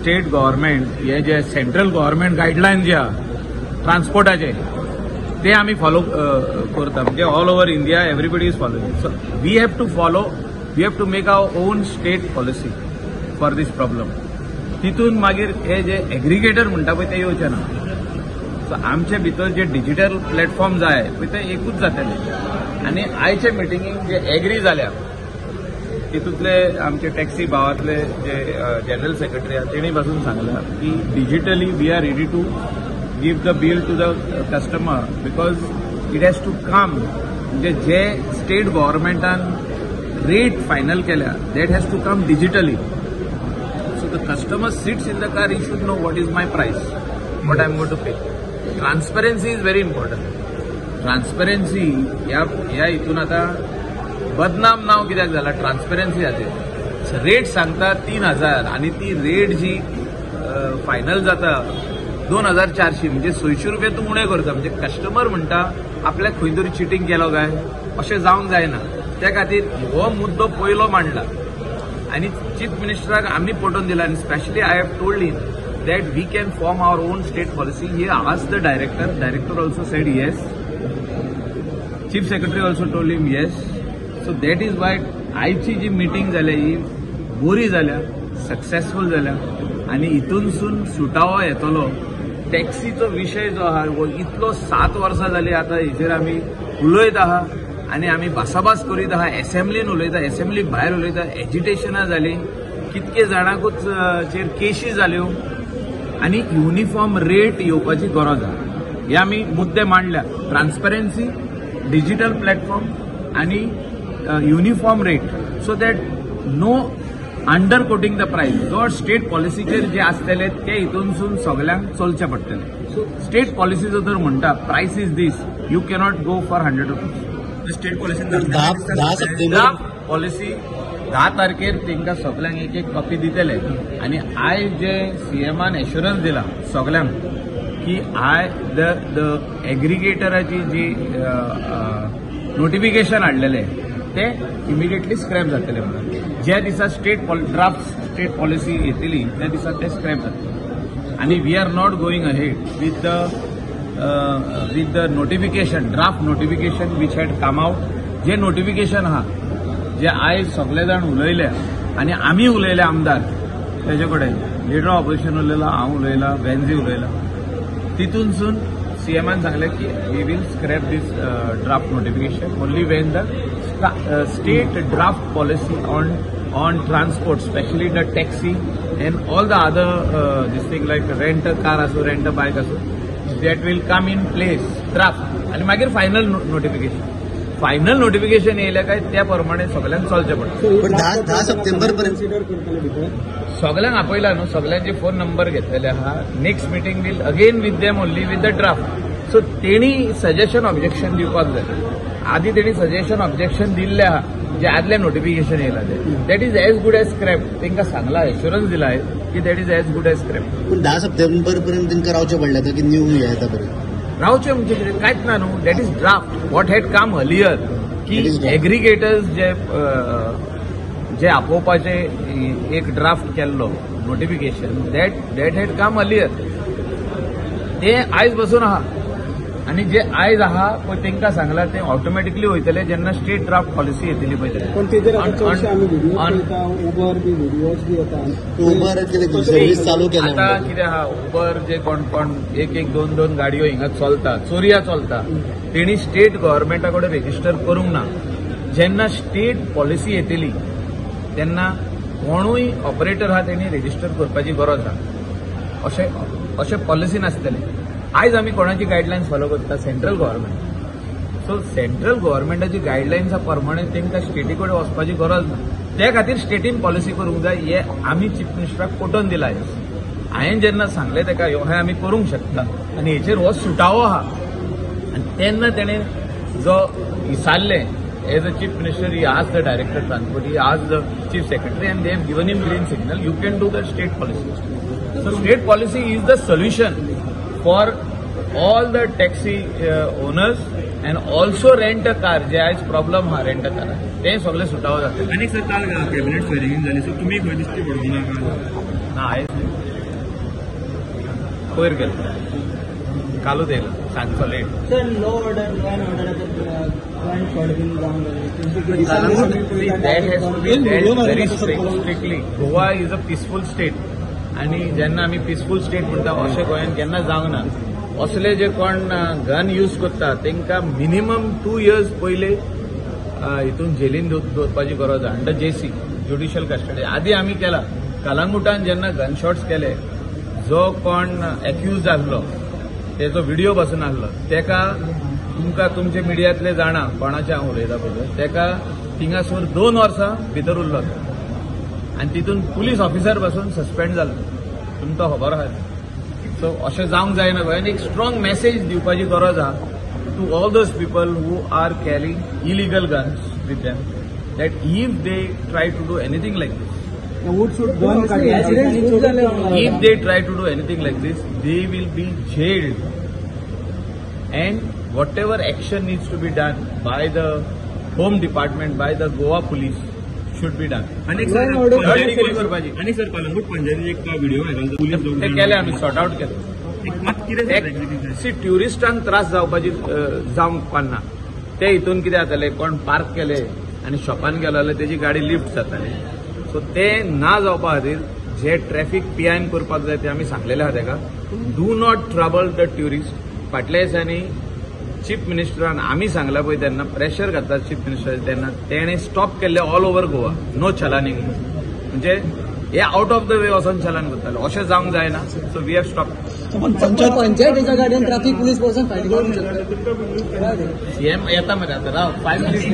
State government हे जे central government guideline जे आहा ट्रान्सपोर्टाचे ते आमी फॉलो करता म्हणजे all over India everybody is following. So we have to follow, we have to make our own state policy for this problem. तितून मागीर हे जे एग्रिगेटर म्हणटा पळय ते येवचे ना. सो आमचे भितर जे डिजिटल प्लॅटफॉर्म जाय पळय ते एकूच जातले. आनी आयचे मिटिंगेक जे एग्री जाल्या तितूंतले आमचे टॅक्सी भावातले जे जनरल सेक्रेटरी आहा तेणी पासून सांगला की digitally we are ready to give the bill to the customer because it has to come. म्हणजे जे स्टेट गव्हर्नमेंटान रेट फायनल केल्या that has to come digitally. So the customer sits in the car, he should know what is my price, what I am going to pay. Transparency is very important. Transparency ह्या हितून आता बदनाम नाव कित्याक जाला transparency खातीर. Rate सांगता 3000 आनी ती रेट जी फायनल जाता 2400 म्हणजे 600 रुपया तूं उणें करता. म्हणजे कस्टमर म्हणटा आपल्याक खंय तरी चिटींग केलो काय अशें जावंक जायना. त्या खातीर हो मुद्दो पयलो मांडला आनी चीफ मिनिस्टराक आमी पटोवन दिला. आनी specially I have told him that we can form our own state policy. He asked the director also said yes, chief secretary also told him yes. So that is why आयची जी meeting जाल्या ही बरी जाल्या, successful जाल्या आनी हितूनसून सुटावो येतलो. टॅक्सीचो विशय जो आहा वो इतलो 7 वर्सां जाली आता हेचेर आमी उलयत आहा आनी आमी भासाभास करीत आहा. एसेंब्लीन उलयता, एसेंब्ली भायर उलयता, एजिटेशनां जाली, कितके जाणांकूच चेर केशी जाल्यो आनी युनिफॉर्म रेट येवपाची गरज आहा. हे आमी मुद्दे मांडल्या. ट्रान्सपरन्सी, डिजिटल प्लॅटफॉर्म आनी uniform rate so that no under quoting the price. जो स्टेट पॉलिसीचेर जे आसतले ते हितूनसून सगळ्यांक चलचे पडटले. सो स्टेट पॉलिसीचो जर म्हणटा price is this, you cannot go for 100 rupees. State policy policy 10 तारखेर तांकां सगळ्यांक एक कॉपी दितले. आनी आयज जे सीएमान एश्युरन्स दिला सगळ्यांक की द एग्रिगेटराची जी नोटिफिकेशन हाडलेले ते इमिडिएटली स्क्रॅप जातले. म्हणून ज्या दिसा ड्राफ्ट स्टेट पॉलिसी येतली त्या दिसा ते स्क्रॅप जातले. आनी we are not going ahead with the notification, draft notification which had come out. जे नोटिफिकेशन आहा जे आयज सगळे जाण उलयले आनी आमी उलयले आमदार तेजे कडेन, लिडर ऑफ ऑपोजिशन उलयला, हांव उलयला, वेन्झी उलयला, तितूनसून सीएमान सांगले की we will scrap this draft notification only when the state draft policy on transport, especially the taxi and all the other this thing like rent a car aso, rent a bike aso, that will come in place draft आणि मागीर final notification येयले काय त्या प्रमाणे सगळ्यांक चलचे पडटा. 10 September पर्यंत सगळ्यांक आपयला न्हू, सगळ्यांचे फोन नंबर घेतलेले आहा. Next meeting will again with them only with the draft. So तेणी सजेशन ऑब्जेक्शन दिवपाक जाय. आधी तेणी सजेशन ऑब्जेक्शन दिल्ले आहा जे आदले नोटिफिकेशन येयला ते that is as good as scrap. तांकां सांगला, एश्युरन्स दिला की that is as good as scrap. पण 10 सप्टेंबर पर्यंत तांकां रावचें पडलें की न्यू हें येता बरें रावचे म्हणजे कितें कांयच ना न्हू. That is draft what had come earlier की एग्रिगेटर्स जे आपोवपाचे एक ड्राफ्ट केल्लो notification that had come earlier ते आयज बसून आहा. आनी जे आयज आहा पळय तांकां सांगला ते ऑटोमॅटिकली वयतले जेन्ना स्टेट ड्राफ्ट पॉलिसी येतली पळय. आतां कितें आहा, उबर जे कोण एक 2 गाडयो हिंगा चलता, चोरया चलता, तेणी स्टेट गव्हर्नमेंटा कडेन रेजिस्टर करूंक ना. जेन्ना स्टेट पॉलिसी येतली तेन्ना कोणूय ऑपरेटर आहा तेणी रेजिस्टर करपाची गरज आहा. अशें पॉलिसीन आसतलें. आयज आमी कोणाची गायडलायन्स फॉलो करता, सेंट्रल गव्हर्नमेंट. सो सेंट्रल गव्हर्नमेंटाची गायडलायन्सा प्रमाणे तांकां स्टेटी कडेन वचपाची गरज ना. त्या खातीर स्टेटीन पॉलिसी करूंक जाय हे आमी चीफ मिनिस्टराक पटोवन दिला. हांवें जेन्ना सांगलें ताका हें आमी करूंक शकता आनी हेचेर हो सुटावो आहा आनी तेन्ना तेणें जो विचारलें एज अ चीफ मिनिस्टर, ही आज द डायरेक्टर ट्रान्सपोर्ट, ही आज the chief secretary and they have given him green signal, you can do the state policy. So state policy is the solution for all the taxi owners and also rent a car. जे आज problem हा rent a car ते सगळे सुटावं जातले. आनी sir काल cabinet swearing जाली, so तुमी खंय दिसती पडूंक ना? ना आयज पयर गेलो कालूच येयलो सांजचो लेट सर लो ऑर्डर क्लायंट शॉट बीन जावन that has to be dealt very strictly. Goa is a peaceful state आणि जेन्ना आमी पीसफूल स्टेट म्हणटा अशें गोंयान केन्ना जावंक ना. असले जे कोण गन यूज करता तांकां मिनिमम 2 years पयले हितून जेलीन दवरपाची गरज आहा अंडर JC ज्युडिशियल कस्टडी. आदी आमी केला कलंगुटान जेन्ना गन शॉट्स केले जो कोण एक्यूज आसलो तेजो व्हिडिओ बसून आसलो तेका तुमकां तुमचे मिडियांतले जाणा कोणाचे हांव उलयता पळय तेका थिंगासर 2 वर्सां भितर उरलो आनी तितून पुलीस ऑफिसर पासून सस्पेंड जालो. तुमकां खबर आहा. सो अशें जावंक जायना गोंयान एक स्ट्रॉंग मेसेज दिवपाची गरज आहा to all those people who are carrying illegal guns with them that if they try to do anything like this if they try to do anything like this, they will be jailed. And whatever action needs to be done by the Home Department, by the Goa Police, should be done. आणि sir Calangute पंचायतीत एक video viral ते केले आम्ही sort out केले. C ट्युरिस्टांक त्रास जावंक पाना ते हितून कितें जाताले कोण पार्क केले आनी शॉपान गेलो जाल्यार तेजी गाडी लिफ्ट जाताली. सो ते ना जावपा खातीर जे ट्रॅफिक पियान करपाक जाय ते आमी सांगलेले आहा तेका do not trouble the tourist. फाटल्या दिसांनी चीफ मिनिस्टरान आमी सांगला पळय तेन्ना प्रेशर घातला चीफ मिनिस्टर तेन्ना तेणें स्टॉप केल्ले ऑल ओव्हर गोवा नो चलानींग. म्हणजे हे आउट ऑफ द वे वचोन चलान करताले अशें जावंक जायना. So we have stop. पंचायतीच्या गाडयेन ट्रॅफिक पुलीस पर्सन फायन करूंक शकता. सीएम येता मरे आतां राव 5 minutes